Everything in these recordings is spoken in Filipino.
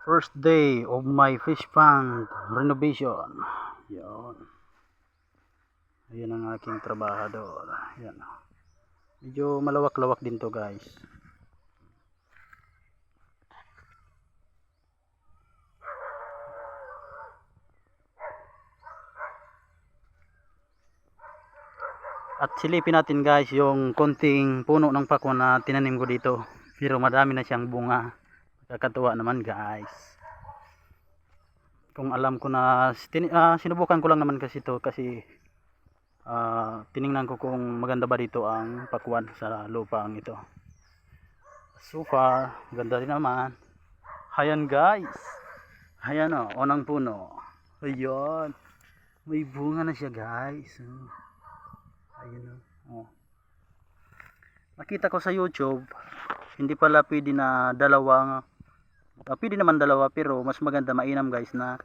First day of my fish pond renovation. Yan. Ayan ang aking trabahador. Yan. Medyo malawak-lawak din to guys. At silipin natin guys yung konting puno ng pakwan na tinanim ko dito. Pero madami na siyang bunga. Nakakatuwa naman guys. Kung alam ko na sinubukan ko lang naman kasi ito kasi tiningnan ko kung maganda ba dito ang pakwan sa lupang ito. So far, ganda rin naman. Ayan guys. Ayan o, unang puno. Ayan. May bunga na siya guys. Ayan o. Nakita ko sa YouTube, hindi pala pwede na dalawang pwede naman dalawa pero mas maganda mainam guys na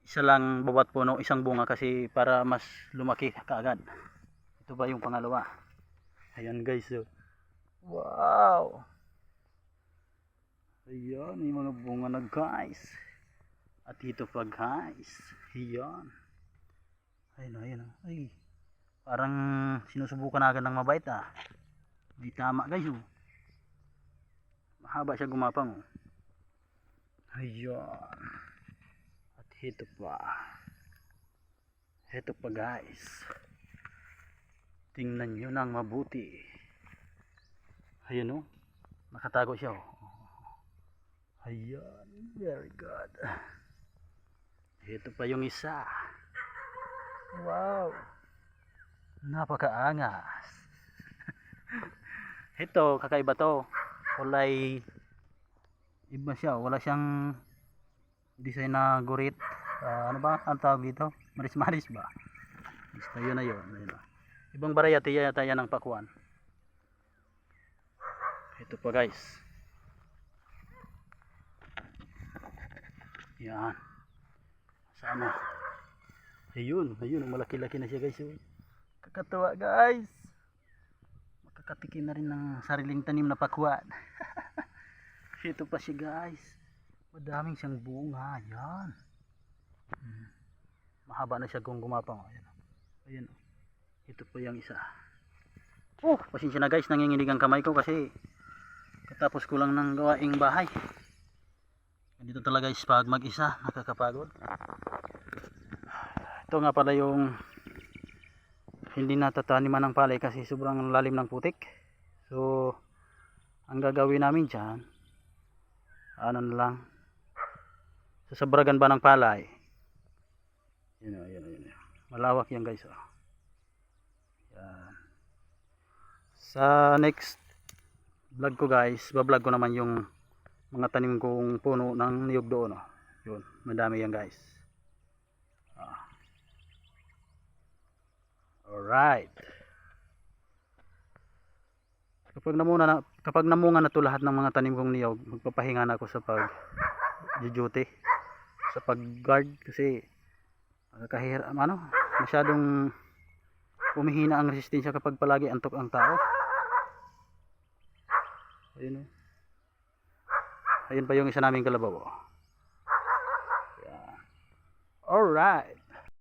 isa lang bawat puno, isang bunga kasi para mas lumaki kaagad. Ito ba yung pangalawa? Ayan guys oh. Wow! Ayan, may mga bunga na guys. At ito pa guys. Ayan. Ayan. Ay, parang sinusubukan na agad ng mabait ah. Di tama guys oh. Mahaba siya gumapang oh. Ayan. At ito pa. Ito pa guys. Tingnan nyo nang mabuti. Ayan oh. Nakatago siya oh. Ayan. Very good. Ito pa yung isa. Wow. Napakaangas. Ito, kakaiba to. Kulay iba siya. Wala siyang design na gurit. Ano ba ang tawag dito? Maris-maris ba? Basta yun na yun. Ibang variety yata yan ng pakwan. Ito pa guys. Yan. Sana. Ayun. Malaki-laki na siya guys. Kakatuwa guys. Makakatikim na rin ng sariling tanim na pakwan. Ito pa siya guys. Madaming siyang bunga. Yan. Mahaba na siya kung gumapang. Ayan. Ito pa yung isa. Oh, pasensya na guys. Nanginginig ang kamay ko kasi katapos ko lang ng gawaing bahay. Dito talaga guys pag mag-isa. Nakakapagod. Ito nga pala yung hindi natataniman ng palay kasi sobrang lalim ng putik. So, ang gagawin namin dyan, ano na lang, sasabragan ba ng palay. Yan. Malawak yan guys. Yan. Sa next vlog ko guys, bablog ko naman yung mga tanim kong puno ng niyog doon. Yun, madami yan guys. Alright. Kapag namunga na to lahat ng mga tanim kong niyog, magpapahinga na ako sa pag-duty, sa pag-guard kasi masyadong humihina ang resistensya kapag palagi antok ang tao. Ayun. Ayun pa yung isa naming kalabaw. Yeah. Alright.